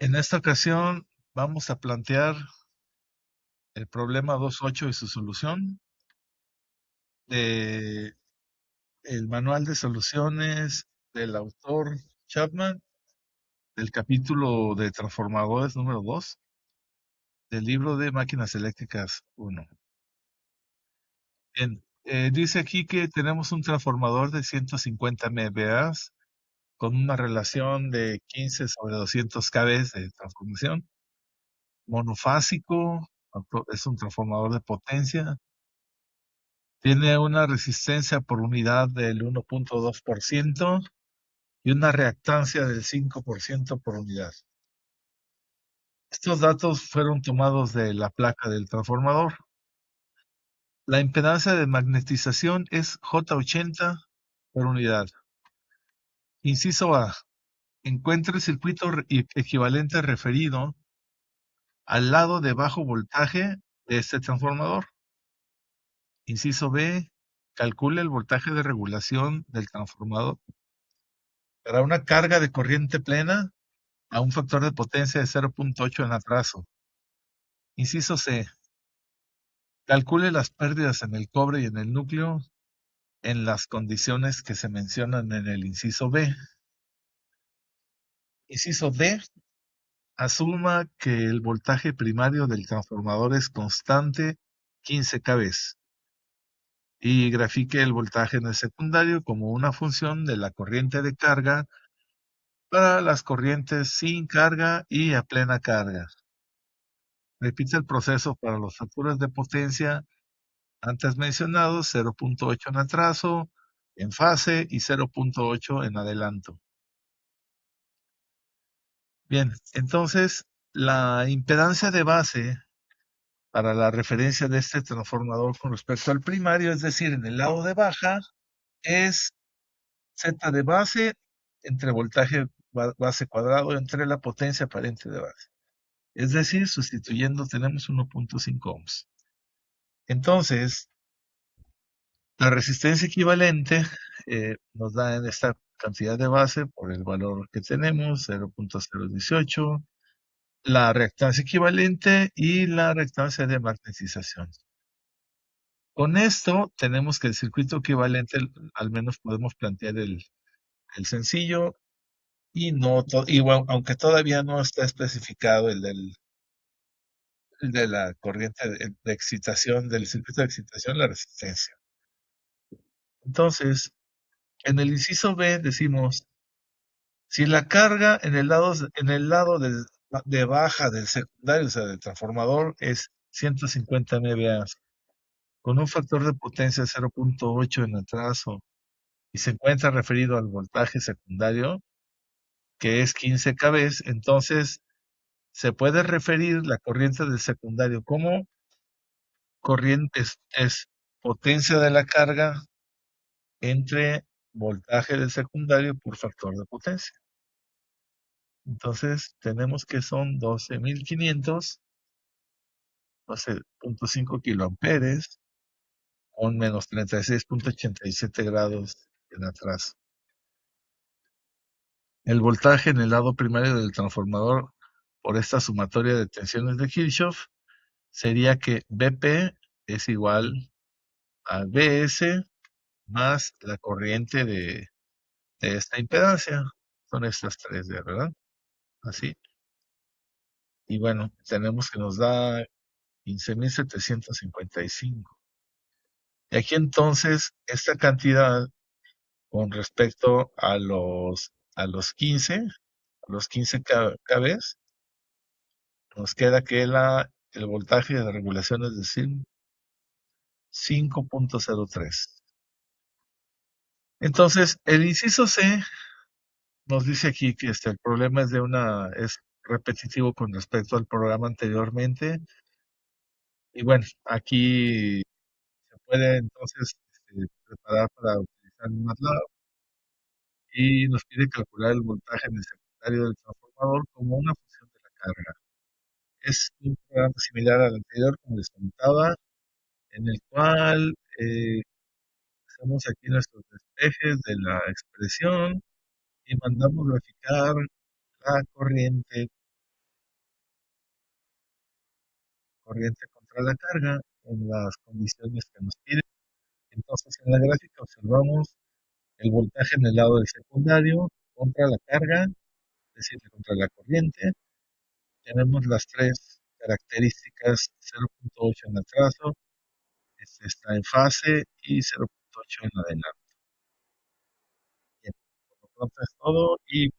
En esta ocasión vamos a plantear el problema 2.8 y su solución de el manual de soluciones del autor Chapman, del capítulo de transformadores número 2 del libro de máquinas eléctricas 1. Bien, dice aquí que tenemos un transformador de 150 MVA con una relación de 15 sobre 200 kV de transformación, monofásico, es un transformador de potencia. Tiene una resistencia por unidad del 1.2% y una reactancia del 5% por unidad. Estos datos fueron tomados de la placa del transformador. La impedancia de magnetización es J80 por unidad. Inciso A. Encuentre el circuito equivalente referido al lado de bajo voltaje de este transformador. Inciso B. Calcule el voltaje de regulación del transformador para una carga de corriente plena a un factor de potencia de 0.8 en atraso. Inciso C. Calcule las pérdidas en el cobre y en el núcleo en las condiciones que se mencionan en el inciso B. Inciso D. Asuma que el voltaje primario del transformador es constante 15 kV y grafique el voltaje en el secundario como una función de la corriente de carga para las corrientes sin carga y a plena carga. Repite el proceso para los factores de potencia antes mencionados, 0.8 en atraso, en fase y 0.8 en adelanto. Bien, entonces la impedancia de base para la referencia de este transformador con respecto al primario, es decir, en el lado de baja, es Z de base entre voltaje base cuadrado entre la potencia aparente de base. Es decir, sustituyendo tenemos 1.5 ohms. Entonces, la resistencia equivalente nos da en esta cantidad de base por el valor que tenemos, 0.018, la reactancia equivalente y la reactancia de magnetización. Con esto tenemos que el circuito equivalente, al menos podemos plantear el sencillo, y no aunque todavía no está especificado el de la corriente de excitación, del circuito de excitación, la resistencia. Entonces, en el inciso B decimos, si la carga en el lado de baja del secundario, o sea, del transformador, es 150 MVA, con un factor de potencia de 0.8 en atraso, y se encuentra referido al voltaje secundario, que es 15 kV, entonces se puede referir la corriente del secundario como corriente, es potencia de la carga entre voltaje del secundario por factor de potencia. Entonces tenemos que son 12.500, 12.5 kiloamperes con menos 36.87 grados en atraso. El voltaje en el lado primario del transformador por esta sumatoria de tensiones de Kirchhoff sería que BP es igual a BS más la corriente de esta impedancia. Son estas tres, ¿verdad? Así. Y bueno, tenemos que nos da 15.755. Y aquí entonces, esta cantidad con respecto a los 15 kV, nos queda que el voltaje de regulación es decir 5.03. Entonces, el inciso C nos dice aquí que el problema es repetitivo con respecto al programa anteriormente. Y bueno, aquí se puede entonces preparar para utilizar un MATLAB y nos pide calcular el voltaje en el secundario del transformador como una función de la carga. Es un programa similar al anterior, como les comentaba, en el cual hacemos aquí nuestros despejes de la expresión y mandamos graficar la corriente corriente contra la carga en las condiciones que nos piden. Entonces, en la gráfica observamos el voltaje en el lado del secundario contra la carga, es decir, contra la corriente. Tenemos las tres características: 0.8 en atraso, este está en fase, y 0.8 en adelanto. Bien, por lo pronto es todo y